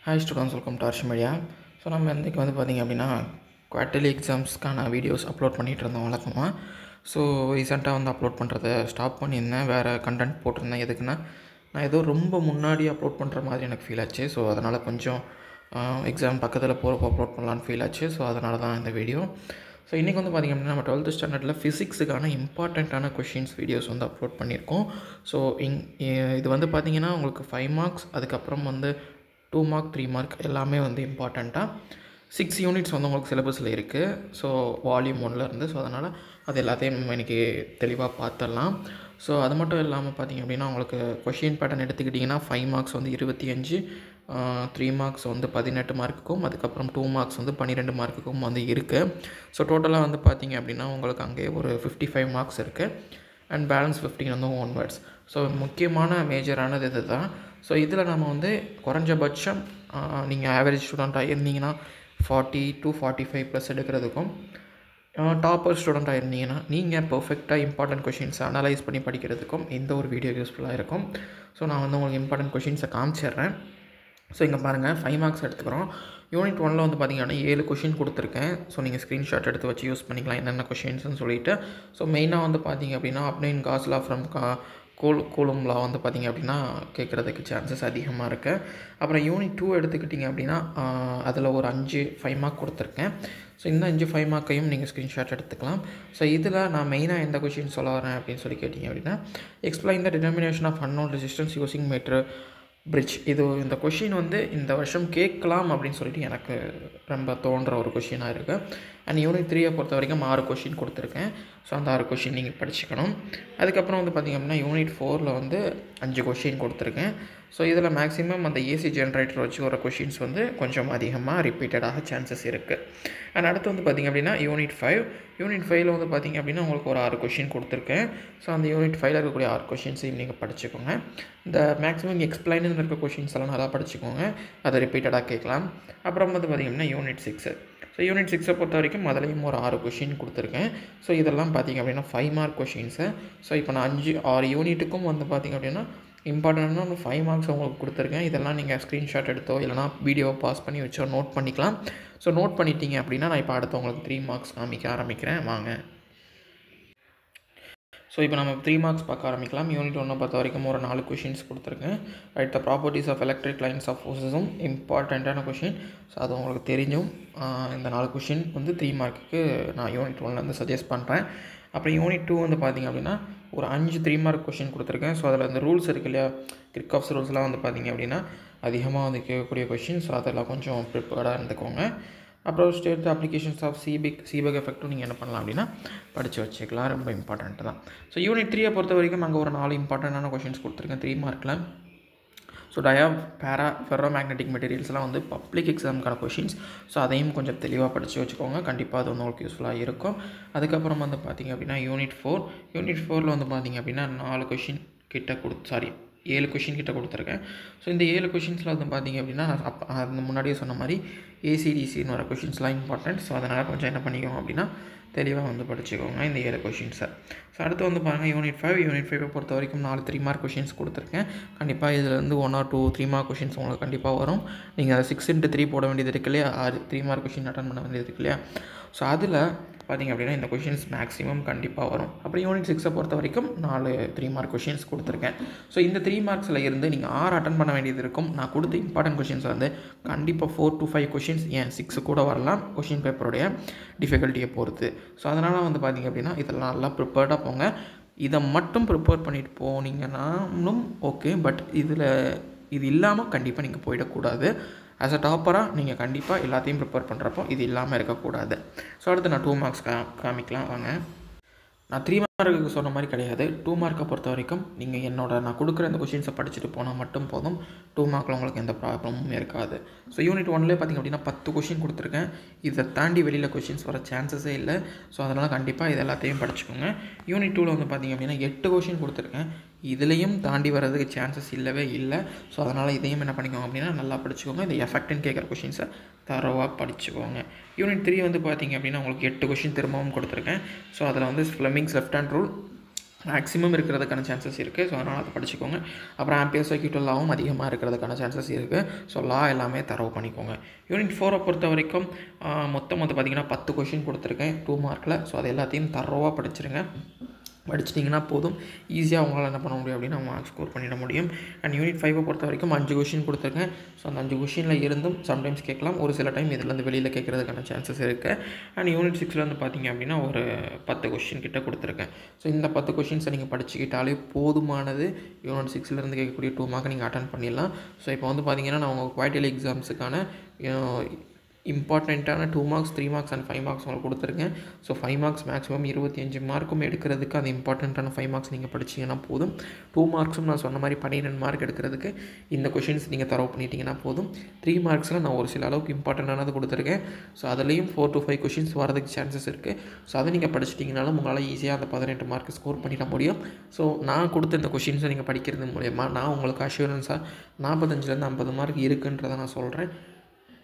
Hi students, welcome to harsh media. So நம்ம இன்றைக்கி பார்த்திங்க அப்படின்னா குவார்ட்டர்லி எக்ஸாம்ஸ்க்கான வீடியோஸ் அப்லோட் பண்ணிகிட்டு இருந்தோம் வழக்கமாக. ஸோ ரீசெண்டாக அப்லோட் பண்ணுறதை ஸ்டாப் பண்ணியிருந்தேன். வேறு கண்டென்ட் போட்டிருந்தேன். எதுக்குன்னா நான் ஏதோ ரொம்ப முன்னாடி அப்லோட் பண்ணுற மாதிரி எனக்கு ஃபீல் ஆச்சு. ஸோ அதனால் கொஞ்சம் எக்ஸாம் பக்கத்தில் போகிறப்போ அப்லோட் பண்ணலான்னு ஃபீல் ஆச்சு. ஸோ அதனால தான் இந்த வீடியோ. ஸோ இன்றைக்கி பார்த்திங்க அப்படின்னா நம்ம 12th ஸ்டாண்டர்டில் ஃபிசிக்ஸுக்கான இம்பார்ட்டண்ட்டான கொஷின்ஸ் வீடியோஸ் அப்லோட் பண்ணியிருக்கோம். ஸோ இது பார்த்திங்கன்னா உங்களுக்கு 5 மார்க்ஸ், அதுக்கப்புறம் 2 மார்க் 3 மார்க் எல்லாமே இம்பார்ட்டண்ட்டாக 6 யூனிட்ஸ் உங்களுக்கு சிலபஸில் இருக்குது. So volume 1லேருந்து. ஸோ அதனால் அது எல்லாத்தையும் நம்ம இன்றைக்கி தெளிவாக பார்த்துடலாம். ஸோ அது மட்டும் இல்லாமல் பார்த்திங்க அப்படின்னா உங்களுக்கு கொஷின் பேட்டர்ன் எடுத்துக்கிட்டிங்கன்னா 5 மார்க்ஸ் 25, 3 மார்க்ஸ் 18 மார்க்குக்கும், அதுக்கப்புறம் 2 மார்க்ஸ் 12 மார்க்குக்கும் இருக்குது. ஸோ டோட்டலாக பார்த்திங்க அப்படின்னா உங்களுக்கு அங்கேயே ஒரு 55 மார்க்ஸ் இருக்குது. And balance 15 onwards. ஸோ முக்கியமான மேஜரானது இது தான். ஸோ இதில் நம்ம குறைஞ்சபட்சம் நீங்கள் ஆவரேஜ் ஸ்டூடெண்ட்டாக இருந்தீங்கன்னா 40 to 45+ எடுக்கிறதுக்கும், டாப்பர் ஸ்டூடெண்ட்டாக இருந்தீங்கன்னா நீங்கள் பர்ஃபெக்டாக இம்பார்ட்டன்ட் கொஷின்ஸை அனலைஸ் பண்ணி படிக்கிறதுக்கும் இந்த ஒரு வீடியோ யூஸ்ஃபுல்லாக இருக்கும். ஸோ நான் உங்களுக்கு இம்பார்ட்டன்ட் கொஷின்ஸை காமிச்சிடுறேன். ஸோ இங்கே பாருங்கள், 5 மார்க்ஸ் எடுத்துக்கிறோம். யூனிட் 1ல் பார்த்திங்கன்னா 7 கொஷின் கொடுத்துருக்கேன். ஸோ நீங்கள் ஸ்க்ரீன்ஷாட் எடுத்து வச்சு யூஸ் பண்ணிக்கலாம் என்னென்ன கொஷின்ஸ்னு சொல்லிவிட்டு. ஸோ மெயினாக பார்த்திங்க அப்படின்னா அப்னைன் காஸ்லா ஃப்ரம் கூலும்லா பார்த்திங்க அப்படின்னா கேட்குறதுக்கு சான்சஸ் அதிகமாக இருக்குது. அப்புறம் யூனிட் 2 எடுத்துக்கிட்டிங்க அப்படின்னா அதில் ஒரு 5 மார்க் கொடுத்துருக்கேன். ஸோ இந்த 5 மார்க்கையும் நீங்கள் ஸ்க்ரீன்ஷாட் எடுத்துக்கலாம். ஸோ இதில் நான் மெயினாக எந்த கொஷின் சொல்ல வரேன் அப்படின்னு சொல்லி கேட்டிங்க அப்படின்னா, explain the determination of unknown resistance using metre bridge. இந்த கொஷின் இந்த வருஷம் கேட்கலாம் அப்படின்னு சொல்லிட்டு எனக்கு ரொம்ப தோன்ற ஒரு கொஷினாக இருக்குது. அண்ட் யூனிட் 3 பொறுத்த வரைக்கும் 6 கொஷின் கொடுத்துருக்கேன். ஸோ அந்த 6 கொஷின் நீங்கள் படிச்சுக்கணும். அதுக்கப்புறம் பார்த்திங்க அப்படின்னா யூனிட் 4ல் 5 கொஷின் கொடுத்துருக்கேன். ஸோ இதில் மேக்ஸிமம் அந்த ஏசி ஜென்ரேட்டர் வச்சு வர கொஷின்ஸ் கொஞ்சம் அதிகமாக ரிப்பீட்டடாக சான்சஸ் இருக்குது. அண்ட் அடுத்து பார்த்திங்க அப்படின்னா யூனிட் 5ல் பார்த்திங்க அப்படின்னா உங்களுக்கு ஒரு 6 கொஷின் கொடுத்துருக்கேன். ஸோ அந்த யூனிட் 5ல் இருக்கக்கூடிய 6 கொஷின்ஸையும் நீங்கள் படிச்சுக்கோங்க. இந்த மேக்ஸிமம் எக்ஸ்பிளைன் இருக்க கொஷின்ஸ் எல்லாம் நல்லா படிச்சுக்கோங்க. அதை ரிப்பீட்டடாக கேட்கலாம். அப்புறம் பார்த்திங்க அப்படின்னா யூனிட் 6. ஸோ யூனிட் 6 பொறுத்த வரைக்கும் அதுலேயும் ஒரு 6 கொஷின் கொடுத்துருக்கேன். ஸோ இதெல்லாம் பார்த்திங்க அப்படின்னா 5 மார்க் கொஷின்ஸு. ஸோ இப்போ நான் 6 யூனிட்டுக்கும் பார்த்திங்க அப்படின்னா இம்பார்ட்டண்ட்டான ஒரு 5 மார்க்ஸ் உங்களுக்கு கொடுத்துருக்கேன். இதெல்லாம் நீங்கள் ஸ்க்ரீன்ஷாட் எடுத்தோ இல்லைனா வீடியோவை பாஸ் பண்ணி வச்சோ நோட் பண்ணிக்கலாம். ஸோ நோட் பண்ணிட்டீங்க அப்படின்னா நான் இப்போ அடுத்து உங்களுக்கு 3 மார்க்ஸ் காமிக்க ஆரம்பிக்கிறேன். வாங்க. ஸோ இப்போ நம்ம 3 மார்க்ஸ் பார்க்க ஆரம்பிக்கலாம். யூனிட் 1 பொறுத்த வரைக்கும் ஒரு 4 கொஷின்ஸ் கொடுத்துருக்கேன். Write the properties of electric lines of ஃபோர்ஸஸும் இம்பார்ட்டண்ட்டான கொஷின். ஸோ அது உங்களுக்கு தெரிஞ்சும் இந்த 4 கொஷின் 3 மார்க்குக்கு நான் யூனிட் 1லேருந்து சஜஸ்ட் பண்ணுறேன். அப்புறம் யூனிட் 2 பார்த்திங்க அப்படின்னா ஒரு 5 3 மார்க் கொஷின் கொடுத்துருக்கேன். ஸோ அதில் அந்த ரூல்ஸ் இருக்கு இல்லையா, கிர்ச்சாஃப்ஸ் ரூல்ஸ்லாம் பார்த்திங்க அப்படின்னா அதிகமாக கேட்கக்கூடிய கொஷின். ஸோ அதெல்லாம் கொஞ்சம் ப்ரிப்பேர்டாக இருந்துக்கோங்க. அப்புறம் state the applications of Seebeck எஃபெக்ட்டும் நீங்கள் என்ன பண்ணலாம் அப்படின்னா படித்து வச்சுக்கலாம். ரொம்ப இம்பார்ட்டண்ட்டு தான். ஸோ யூனிட் 3 பொறுத்த வரைக்கும் அங்கே ஒரு 4 இம்பார்ட்டண்ட்டான கொஷின்ஸ் கொடுத்துருக்கேன் 3 மார்க்கில். ஸோ ஃபெர்ரோ மேக்னெட்டிக் மெட்டீரியல்ஸ்லாம் பப்ளிக் எக்ஸாமுக்கான கொஷின்ஸ். ஸோ அதையும் கொஞ்சம் தெளிவாக படித்து வச்சுக்கோங்க. கண்டிப்பாக அது உங்களுக்கு யூஸ்ஃபுல்லாக இருக்கும். அதுக்கப்புறம் பார்த்திங்க அப்படின்னா யூனிட் 4ல் பார்த்திங்க அப்படின்னா 4 கொஷின் கிட்ட 7 கொஷின் கிட்ட கொடுத்துருக்கேன். ஸோ இந்த 7 கொஷின்ஸில் பார்த்திங்க அப்படின்னா அது முன்னாடியே சொன்ன மாதிரி ஏசிடிசின்னு வர கொஷின்ஸ்லாம் இம்பார்ட்டன்ட். ஸோ அதனால் கொஞ்சம் என்ன பண்ணிக்கோங்க அப்படின்னா தெளிவாக படிச்சுக்கோங்க இந்த 7 கொஷின்ஸை. ஸோ அடுத்து பாருங்கள் யூனிட் 5 பொறுத்த வரைக்கும் 4 3 மார்க் கொஷின்ஸ் கொடுத்துருக்கேன். கண்டிப்பாக இதில் 1 or 2 3 மார்க் கொஷின்ஸ் உங்களுக்கு கண்டிப்பாக வரும். நீங்கள் அதை 6x3 போட வேண்டியது இருக்கு இல்லையா, 3 மார்க் கொஷின் அட்டன் பண்ண வேண்டியது இருக்கு இல்லையா. ஸோ அதில் பார்த்திங்க அப்படின்னா இந்த கொஷின்ஸ் மேக்ஸிமம் கண்டிப்பாக வரும். அப்புறம் யூனிட் 6 பொறுத்த வரைக்கும் 4 3 மார்க் கொஷின்ஸ் கொடுத்துருக்கேன். ஸோ இந்த 3 மார்க்ஸில் இருந்து நீங்கள் 6 அட்டன் பண்ண வேண்டியது இருக்கும். நான் கொடுத்த இம்பார்ட்டன்ட் கொஷின்ஸ் கண்டிப்பாக 4 to 5 கொஷின்ஸ், ஏன் 6 கூட வரலாம் கொஷின் பேப்பருடைய டிஃபிகல்ட்டியை பொறுத்து. ஸோ அதனால் பார்த்திங்க அப்படின்னா இதெல்லாம் நல்லா ப்ரிப்பேர்டாக போங்க. இதை மட்டும் ப்ரிப்பேர் பண்ணிட்டு போனீங்கன்னாலும் ஓகே, பட் இது இல்லாமல் கண்டிப்பாக நீங்கள் போயிடக்கூடாது. ஆஸ் அ டாப்பராக நீங்கள் கண்டிப்பாக எல்லாத்தையும் ப்ரிப்பேர் பண்ணுறப்போ இது இல்லாமல் இருக்கக்கூடாது. ஸோ அடுத்து நான் 2 மார்க்ஸ் காமிக்கலாம் வாங்க. நான் 3 மார்க்குக்கு சொன்ன மாதிரி கிடையாது. 2 மார்க்கை பொறுத்த வரைக்கும் நீங்கள் நான் கொடுக்குற இந்த கொஷின்ஸை படிச்சுட்டு போனால் மட்டும் போதும். 2 மார்க்கில் உங்களுக்கு எந்த ப்ராப்ளமும் இருக்காது. ஸோ யூனிட் 1லேயே பார்த்திங்க அப்படின்னா 10 கொஷின் கொடுத்துருக்கேன். இதை தாண்டி வெளியில் கொஷின்ஸ் வர சான்சஸே இல்லை. ஸோ அதனால் கண்டிப்பாக இது எல்லாத்தையும் படிச்சுக்கோங்க. யூனிட் 2ல் பார்த்திங்க அப்படின்னா 8 கொஷின் கொடுத்துருக்கேன். இதுலேயும் தாண்டி வர்றதுக்கு சான்சஸ் இல்லவே இல்லை. ஸோ அதனால் இதையும் என்ன பண்ணிக்கோங்க அப்படின்னா நல்லா படிச்சுக்கோங்க. இந்த எஃபெக்ட்னு கேட்குற கொஷின்ஸை தரோவாக படிச்சுக்கோங்க. யூனிட் 3 பார்த்திங்க அப்படின்னா உங்களுக்கு 8 கொஷின் திரும்பவும் கொடுத்துருக்கேன். ஸோ அதில் Fleming's left hand rule, maximum இருக்கிறதுக்கான சான்சஸ் இருக்குது. ஸோ அதனால் அதை படிச்சுக்கோங்க. அப்புறம் ஆம்பியர் சர்க்யூட் லாவும் அதிகமாக இருக்கிறதுக்கான சான்சஸ் இருக்குது. ஸோ லா எல்லாமே தரவு பண்ணிக்கோங்க. யூனிட் 4 பொறுத்த வரைக்கும் மொத்தம் வந்து பார்த்திங்கன்னா 10 கொஷின் கொடுத்துருக்கேன் 2 மார்க்கில். ஸோ அது எல்லாத்தையும் தரவாக படிச்சிருங்க. படிச்சிட்டிங்கன்னா போதும், ஈஸியாக உங்களால் என்ன பண்ண முடியும் அப்படின்னா மார்க் ஸ்கோர் பண்ணிட முடியும். அண்ட் யூனிட் 5 பொறுத்த வரைக்கும் 5 கொஷின் கொடுத்துருக்கேன். ஸோ அந்த 5 கொஷினில் இருந்தும் சம்டைம்ஸ் கேட்கலாம், ஒரு சில டைம் இதுலேருந்து வெளியில் கேட்குறதுக்கான சான்சஸ் இருக்குது. அண்ட் யூனிட் 6 வந்து பார்த்திங்க அப்படின்னா ஒரு 10 கொஷின் கிட்ட கொடுத்துருக்கேன். ஸோ இந்த 10 கொஷின்ஸை நீங்கள் படிச்சுக்கிட்டாலே போதுமானது. யூனிட் 6லேருந்து கேட்கக்கூடிய 2 மார்க்கை நீங்கள் அட்டன் பண்ணிடலாம். ஸோ இப்போ வந்து பார்த்திங்கன்னா நான் உங்கள் குவார்ட்டர்லி எக்ஸாம்ஸுக்கான இம்பார்ட்டண்ட்டான 2 மார்க்ஸ் 3 மார்க்ஸ் அண்ட் 5 மார்க்ஸ் உங்களுக்கு கொடுத்துருக்கேன். ஸோ 5 மார்க்ஸ் மேக்ஸிமம் 25 மார்க்கும் எடுக்கிறதுக்கு அது இம்பார்ட்டண்ட்டான 5 மார்க்ஸ் நீங்கள் படிச்சிங்கன்னா போதும். 2 மார்க்ஸும் நான் சொன்ன மாதிரி 12 மார்க் எடுக்கிறதுக்கு இந்த கொஷின்ஸ் நீங்கள் தரவு பண்ணிட்டீங்கன்னா போதும். 3 மார்க்ஸில் நான் ஒரு சில அளவுக்கு இம்பார்ட்டண்ட்டானது கொடுத்துருக்கேன். ஸோ அதுலேயும் 4 to 5 கொஷின்ஸ் வரதுக்கு சான்சஸ் இருக்குது. ஸோ அதை நீங்கள் படிச்சிட்டிங்கனாலும் உங்களால் ஈஸியாக அந்த 18 மார்க் ஸ்கோர் பண்ணிட முடியும். ஸோ நான் கொடுத்த இந்த கொஷின்ஸை நீங்கள் படிக்கிறது மூலயமா நான் உங்களுக்கு அஷூரன்ஸாக 45லேருந்து 50 மார்க் இருக்குன்றதை நான் சொல்கிறேன்.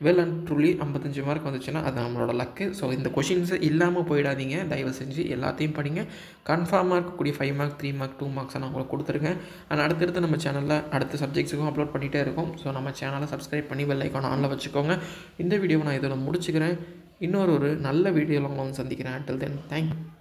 வெல் அண்ட் ட்ரூலி 55 மார்க் வந்துச்சுன்னா அது நம்மளோட லக்கு. ஸோ இந்த கொஷின்ஸு இல்லாமல் போயிடாதீங்க, தயவு செஞ்சு எல்லாத்தையும் படிங்க. கன்ஃபார்மாக இருக்கக்கூடிய 5 மார்க் 3 மார்க் 2 மார்க்ஸை நான் உங்களுக்கு கொடுத்துருக்கேன். அண்ட் அடுத்தடுத்து நம்ம சேனலில் அடுத்த சப்ஜெக்ட்ஸுக்கும் அப்லோட் பண்ணிகிட்டே இருக்கோம். ஸோ நம்ம சேனலை சப்ஸ்கிரைப் பண்ணி பெல் ஐக்கான் ஆனில் வச்சுக்கோங்க. இந்த வீடியோவை நான் இதோட முடிச்சுக்கிறேன். இன்னொரு நல்ல வீடியோவில் உங்களை வந்து சந்திக்கிறேன். until then, thank you.